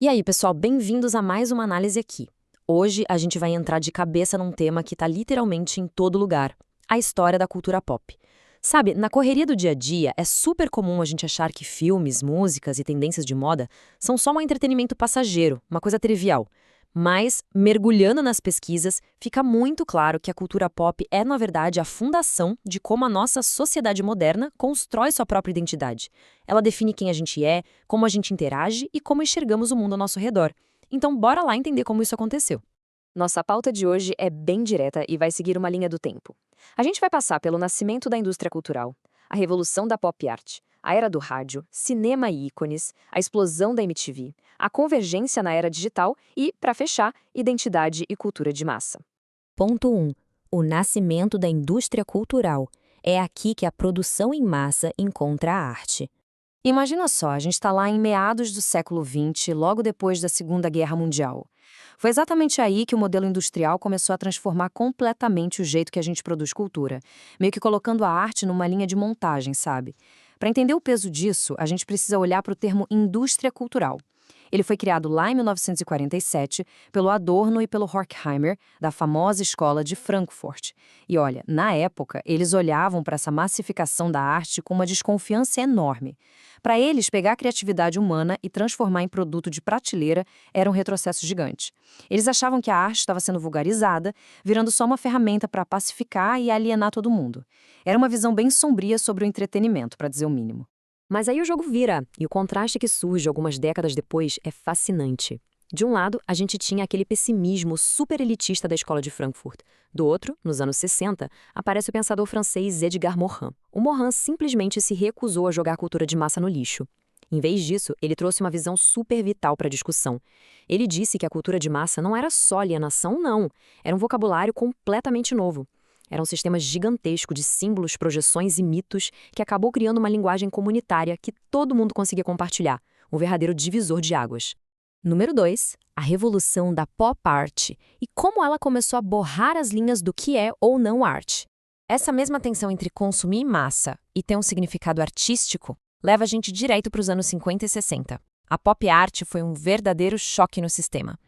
E aí, pessoal, bem-vindos a mais uma análise aqui. Hoje a gente vai entrar de cabeça num tema que está literalmente em todo lugar: a história da cultura pop. Sabe, na correria do dia a dia, é super comum a gente achar que filmes, músicas e tendências de moda são só um entretenimento passageiro, uma coisa trivial. Mas, mergulhando nas pesquisas, fica muito claro que a cultura pop é, na verdade, a fundação de como a nossa sociedade moderna constrói sua própria identidade. Ela define quem a gente é, como a gente interage e como enxergamos o mundo ao nosso redor. Então, bora lá entender como isso aconteceu. Nossa pauta de hoje é bem direta e vai seguir uma linha do tempo. A gente vai passar pelo nascimento da indústria cultural, a revolução da pop art, a era do rádio, cinema e ícones, a explosão da MTV, a convergência na era digital e, para fechar, identidade e cultura de massa. Ponto 1. O nascimento da indústria cultural. É aqui que a produção em massa encontra a arte. Imagina só, a gente está lá em meados do século XX, logo depois da Segunda Guerra Mundial. Foi exatamente aí que o modelo industrial começou a transformar completamente o jeito que a gente produz cultura, meio que colocando a arte numa linha de montagem, sabe? Para entender o peso disso, a gente precisa olhar para o termo indústria cultural. Ele foi criado lá em 1947 pelo Adorno e pelo Horkheimer, da famosa escola de Frankfurt. E olha, na época, eles olhavam para essa massificação da arte com uma desconfiança enorme. Para eles, pegar a criatividade humana e transformar em produto de prateleira era um retrocesso gigante. Eles achavam que a arte estava sendo vulgarizada, virando só uma ferramenta para pacificar e alienar todo mundo. Era uma visão bem sombria sobre o entretenimento, para dizer o mínimo. Mas aí o jogo vira, e o contraste que surge algumas décadas depois é fascinante. De um lado, a gente tinha aquele pessimismo super elitista da escola de Frankfurt. Do outro, nos anos 60, aparece o pensador francês Edgar Morin. O Morin simplesmente se recusou a jogar a cultura de massa no lixo. Em vez disso, ele trouxe uma visão super vital para a discussão. Ele disse que a cultura de massa não era só alienação, não. Era um vocabulário completamente novo. Era um sistema gigantesco de símbolos, projeções e mitos que acabou criando uma linguagem comunitária que todo mundo conseguia compartilhar, um verdadeiro divisor de águas. Número 2. A revolução da pop art e como ela começou a borrar as linhas do que é ou não arte. Essa mesma tensão entre consumir em massa e ter um significado artístico leva a gente direto para os anos 50 e 60. A pop art foi um verdadeiro choque no sistema.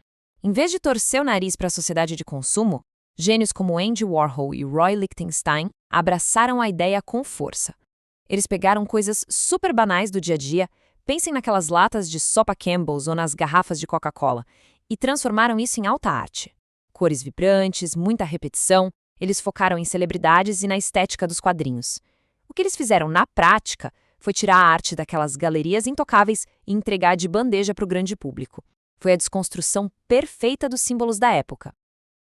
Em vez de torcer o nariz para a sociedade de consumo, gênios como Andy Warhol e Roy Lichtenstein abraçaram a ideia com força. Eles pegaram coisas super banais do dia a dia, pensem naquelas latas de sopa Campbell's ou nas garrafas de Coca-Cola, e transformaram isso em alta arte. Cores vibrantes, muita repetição, eles focaram em celebridades e na estética dos quadrinhos. O que eles fizeram na prática foi tirar a arte daquelas galerias intocáveis e entregar de bandeja para o grande público. Foi a desconstrução perfeita dos símbolos da época.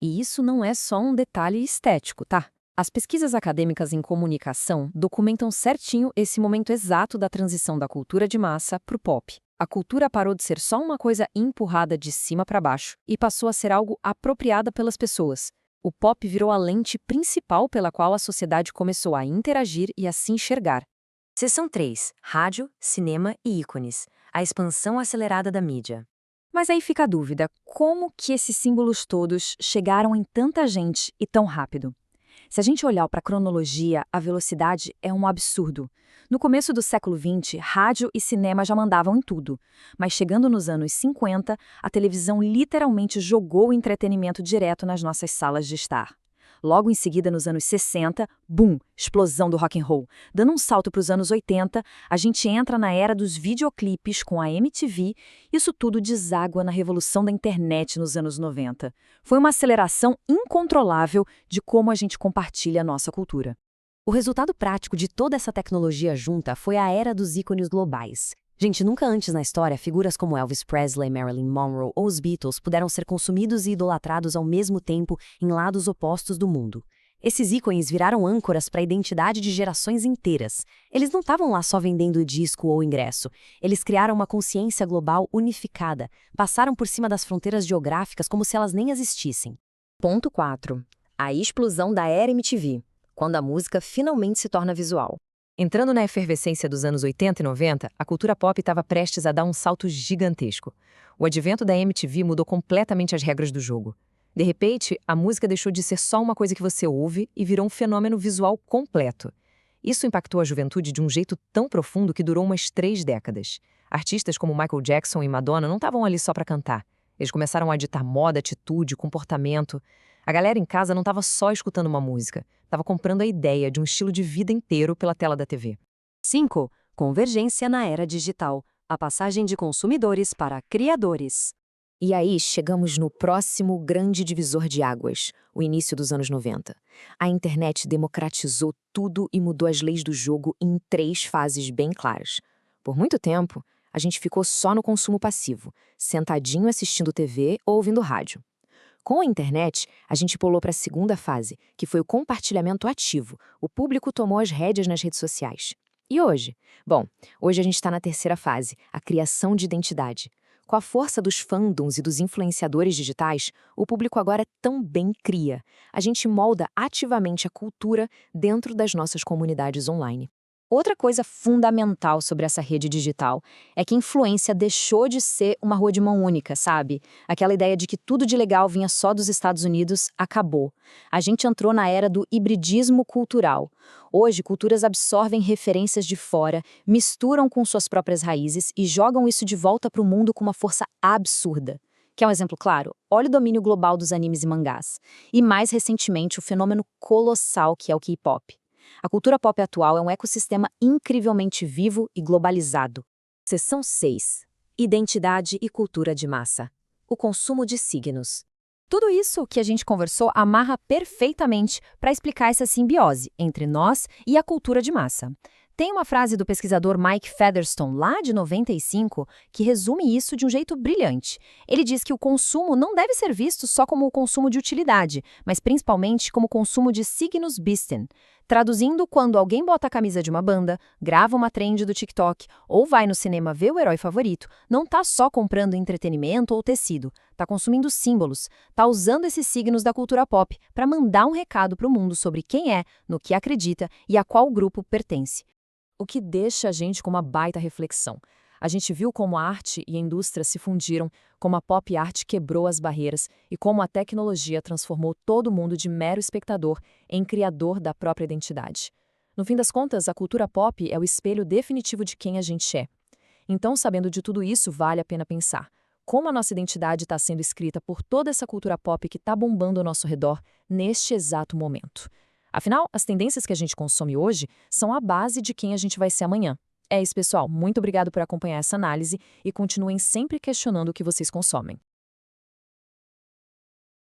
E isso não é só um detalhe estético, tá? As pesquisas acadêmicas em comunicação documentam certinho esse momento exato da transição da cultura de massa para o pop. A cultura parou de ser só uma coisa empurrada de cima para baixo e passou a ser algo apropriada pelas pessoas. O pop virou a lente principal pela qual a sociedade começou a interagir e a se enxergar. Seção 3. Rádio, cinema e ícones. A expansão acelerada da mídia. Mas aí fica a dúvida, como que esses símbolos todos chegaram em tanta gente e tão rápido? Se a gente olhar para a cronologia, a velocidade é um absurdo. No começo do século XX, rádio e cinema já mandavam em tudo. Mas chegando nos anos 50, a televisão literalmente jogou o entretenimento direto nas nossas salas de estar. Logo em seguida, nos anos 60, boom, explosão do rock and roll. Dando um salto para os anos 80, a gente entra na era dos videoclipes com a MTV. Isso tudo deságua na revolução da internet nos anos 90. Foi uma aceleração incontrolável de como a gente compartilha a nossa cultura. O resultado prático de toda essa tecnologia junta foi a era dos ícones globais. Gente, nunca antes na história, figuras como Elvis Presley, Marilyn Monroe ou os Beatles puderam ser consumidos e idolatrados ao mesmo tempo em lados opostos do mundo. Esses ícones viraram âncoras para a identidade de gerações inteiras. Eles não estavam lá só vendendo disco ou ingresso. Eles criaram uma consciência global unificada, passaram por cima das fronteiras geográficas como se elas nem existissem. Ponto 4. A explosão da era MTV, quando a música finalmente se torna visual. Entrando na efervescência dos anos 80 e 90, a cultura pop estava prestes a dar um salto gigantesco. O advento da MTV mudou completamente as regras do jogo. De repente, a música deixou de ser só uma coisa que você ouve e virou um fenômeno visual completo. Isso impactou a juventude de um jeito tão profundo que durou umas 3 décadas. Artistas como Michael Jackson e Madonna não estavam ali só para cantar. Eles começaram a ditar moda, atitude, comportamento. A galera em casa não estava só escutando uma música, estava comprando a ideia de um estilo de vida inteiro pela tela da TV. 5. Convergência na era digital. A passagem de consumidores para criadores. E aí chegamos no próximo grande divisor de águas, o início dos anos 90. A internet democratizou tudo e mudou as leis do jogo em 3 fases bem claras. Por muito tempo, a gente ficou só no consumo passivo, sentadinho assistindo TV ou ouvindo rádio. Com a internet, a gente pulou para a segunda fase, que foi o compartilhamento ativo. O público tomou as rédeas nas redes sociais. E hoje? Bom, hoje a gente está na terceira fase, a criação de identidade. Com a força dos fandoms e dos influenciadores digitais, o público agora também cria. A gente molda ativamente a cultura dentro das nossas comunidades online. Outra coisa fundamental sobre essa rede digital é que influência deixou de ser uma rua de mão única, sabe? Aquela ideia de que tudo de legal vinha só dos Estados Unidos acabou. A gente entrou na era do hibridismo cultural. Hoje, culturas absorvem referências de fora, misturam com suas próprias raízes e jogam isso de volta para o mundo com uma força absurda. Quer um exemplo claro? Olha o domínio global dos animes e mangás. E mais recentemente, o fenômeno colossal que é o K-pop. A cultura pop atual é um ecossistema incrivelmente vivo e globalizado. Seção 6. Identidade e cultura de massa. O consumo de signos. Tudo isso que a gente conversou amarra perfeitamente para explicar essa simbiose entre nós e a cultura de massa. Tem uma frase do pesquisador Mike Featherstone, lá de 95, que resume isso de um jeito brilhante. Ele diz que o consumo não deve ser visto só como o consumo de utilidade, mas principalmente como consumo de signos bisten. Traduzindo, quando alguém bota a camisa de uma banda, grava uma trend do TikTok ou vai no cinema ver o herói favorito, não tá só comprando entretenimento ou tecido, tá consumindo símbolos, tá usando esses signos da cultura pop para mandar um recado para o mundo sobre quem é, no que acredita e a qual grupo pertence. O que deixa a gente com uma baita reflexão. A gente viu como a arte e a indústria se fundiram, como a pop art quebrou as barreiras e como a tecnologia transformou todo mundo de mero espectador em criador da própria identidade. No fim das contas, a cultura pop é o espelho definitivo de quem a gente é. Então, sabendo de tudo isso, vale a pena pensar como a nossa identidade está sendo escrita por toda essa cultura pop que está bombando ao nosso redor neste exato momento. Afinal, as tendências que a gente consome hoje são a base de quem a gente vai ser amanhã. É isso, pessoal. Muito obrigado por acompanhar essa análise e continuem sempre questionando o que vocês consomem.